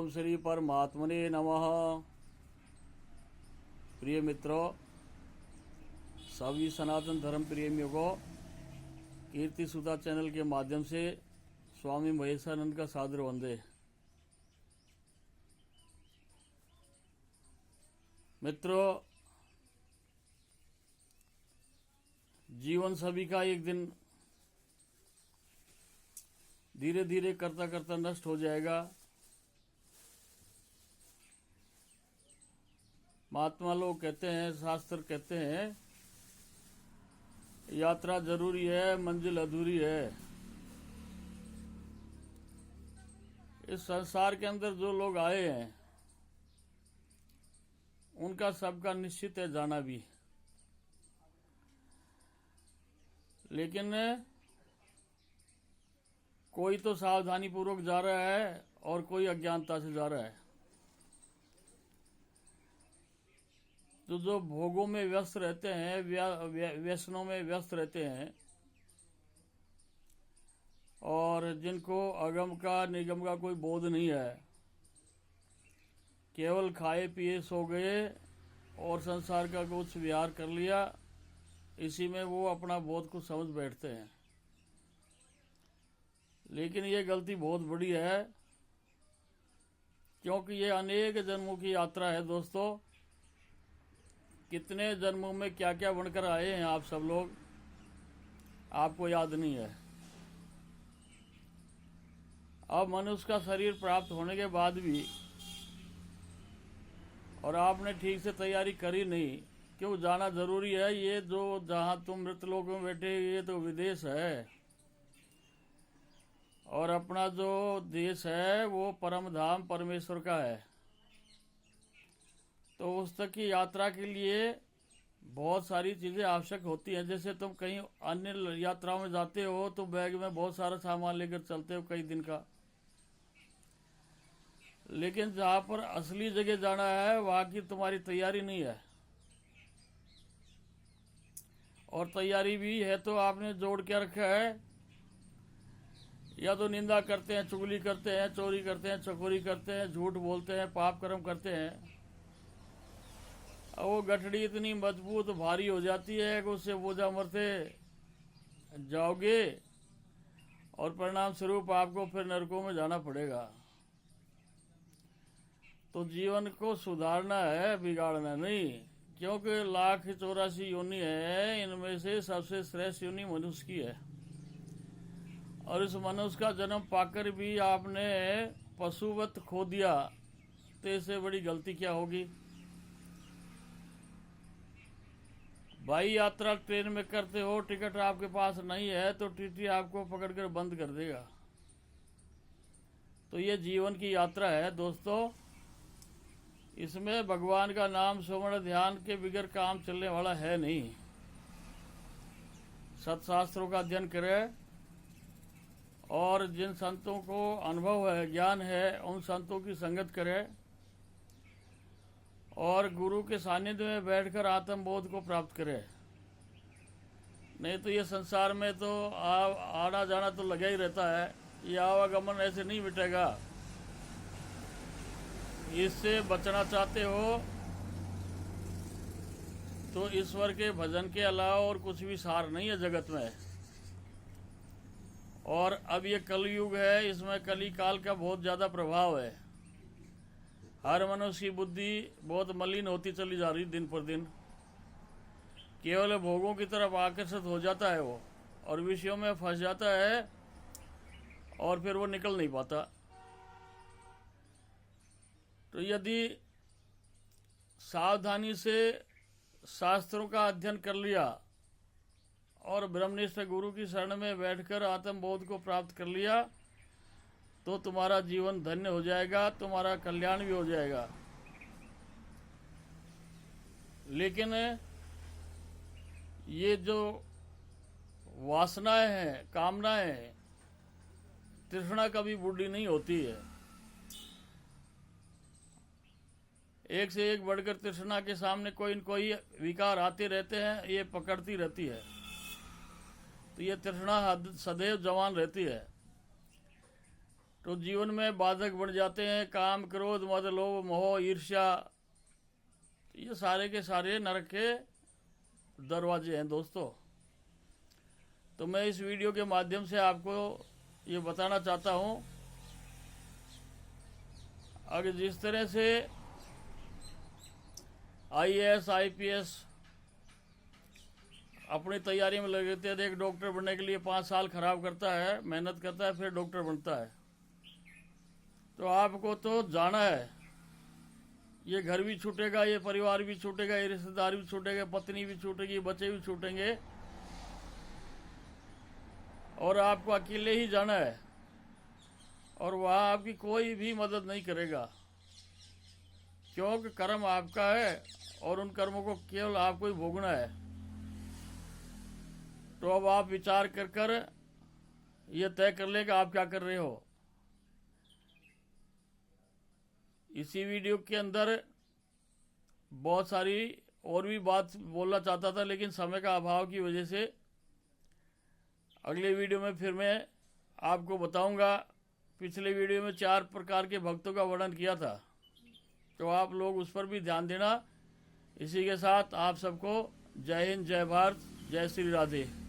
ओम श्री परमात्मने नमः। प्रिय मित्रों, सभी सनातन धर्म प्रेमियों को कीर्ति सुधा चैनल के माध्यम से स्वामी महेशानंद का सादर वंदे। मित्रों, जीवन सभी का एक दिन धीरे धीरे करता करता नष्ट हो जाएगा। महात्मा लोग कहते हैं, शास्त्र कहते हैं, यात्रा जरूरी है, मंजिल अधूरी है। इस संसार के अंदर जो लोग आए हैं उनका सबका निश्चित है जाना भी, लेकिन कोई तो सावधानी पूर्वक जा रहा है और कोई अज्ञानता से जा रहा है। तो जो भोगों में व्यस्त रहते हैं, व्यसनों में व्यस्त रहते हैं और जिनको अगम का निगम का कोई बोध नहीं है, केवल खाए पिए सो गए और संसार का कुछ विहार कर लिया, इसी में वो अपना बोध को समझ बैठते हैं। लेकिन ये गलती बहुत बड़ी है, क्योंकि ये अनेक जन्मों की यात्रा है। दोस्तों, कितने जन्मों में क्या क्या बनकर आए हैं आप सब लोग, आपको याद नहीं है। अब मनुष्य का शरीर प्राप्त होने के बाद भी और आपने ठीक से तैयारी करी नहीं, क्यों जाना जरूरी है। ये जो जहां तुम मृतलोक में बैठे, ये तो विदेश है और अपना जो देश है वो परम धाम परमेश्वर का है। तो उस तक की यात्रा के लिए बहुत सारी चीज़ें आवश्यक होती हैं। जैसे तुम कहीं अन्य यात्राओं में जाते हो तो बैग में बहुत सारा सामान लेकर चलते हो कई दिन का, लेकिन जहाँ पर असली जगह जाना है वहाँ की तुम्हारी तैयारी नहीं है। और तैयारी भी है तो आपने जोड़ के रखा है, या तो निंदा करते हैं, चुगली करते हैं, चोरी करते हैं, चकोरी करते हैं, झूठ बोलते हैं, पाप कर्म करते हैं। वो गठड़ी इतनी मजबूत भारी हो जाती है कि उससे बोझा मरते जाओगे और परिणाम स्वरूप आपको फिर नरकों में जाना पड़ेगा। तो जीवन को सुधारना है, बिगाड़ना नहीं, क्योंकि 1,84 योनि है, इनमें से सबसे श्रेष्ठ योनि मनुष्य की है। और इस मनुष्य का जन्म पाकर भी आपने पशुवत खो दिया, तो इससे बड़ी गलती क्या होगी भाई। यात्रा ट्रेन में करते हो, टिकट आपके पास नहीं है तो टीटी आपको पकड़कर बंद कर देगा। तो ये जीवन की यात्रा है दोस्तों, इसमें भगवान का नाम सुमरण ध्यान के बिगैर काम चलने वाला है नहीं। सत्शास्त्रों का अध्ययन करें और जिन संतों को अनुभव है, ज्ञान है, उन संतों की संगत करें और गुरु के सानिध्य में बैठकर आत्मबोध को प्राप्त करें। नहीं तो ये संसार में तो आना जाना तो लगा ही रहता है, ये आवागमन ऐसे नहीं मिटेगा। इससे बचना चाहते हो तो ईश्वर के भजन के अलावा और कुछ भी सार नहीं है जगत में। और अब ये कलयुग है, इसमें कली काल का बहुत ज़्यादा प्रभाव है। हर मनुष्य की बुद्धि बहुत मलिन होती चली जा रही दिन पर दिन, केवल भोगों की तरफ आकर्षित हो जाता है वो, और विषयों में फंस जाता है और फिर वो निकल नहीं पाता। तो यदि सावधानी से शास्त्रों का अध्ययन कर लिया और ब्रह्मनिष्ठ गुरु की शरण में बैठकर आत्मबोध को प्राप्त कर लिया, तो तुम्हारा जीवन धन्य हो जाएगा, तुम्हारा कल्याण भी हो जाएगा। लेकिन ये जो वासनाएं हैं, कामनाएं हैं, तृष्णा कभी बूढ़ी नहीं होती है। एक से एक बढ़कर तृष्णा के सामने कोई न कोई विकार आते रहते हैं, ये पकड़ती रहती है। तो ये तृष्णा सदैव जवान रहती है। तो जीवन में बाधक बन जाते हैं। काम, क्रोध, मद, लोभ, मोह, ईर्ष्या, ये सारे के सारे नरक के दरवाजे हैं दोस्तों। तो मैं इस वीडियो के माध्यम से आपको ये बताना चाहता हूँ, अगर जिस तरह से IAS IPS अपनी तैयारी में लगे थे, एक डॉक्टर बनने के लिए 5 साल खराब करता है, मेहनत करता है, फिर डॉक्टर बनता है। तो आपको तो जाना है, ये घर भी छूटेगा, ये परिवार भी छूटेगा, ये रिश्तेदार भी छूटेगा, पत्नी भी छूटेगी, बच्चे भी छूटेंगे, और आपको अकेले ही जाना है। और वहाँ आपकी कोई भी मदद नहीं करेगा, क्योंकि कर्म आपका है और उन कर्मों को केवल आपको ही भोगना है। तो अब आप विचार कर कर ये तय कर ले कि आप क्या कर रहे हो। इसी वीडियो के अंदर बहुत सारी और भी बात बोलना चाहता था, लेकिन समय का अभाव की वजह से अगले वीडियो में फिर मैं आपको बताऊंगा। पिछले वीडियो में 4 प्रकार के भक्तों का वर्णन किया था, तो आप लोग उस पर भी ध्यान देना। इसी के साथ आप सबको जय हिंद, जय भारत, जय श्री राधे।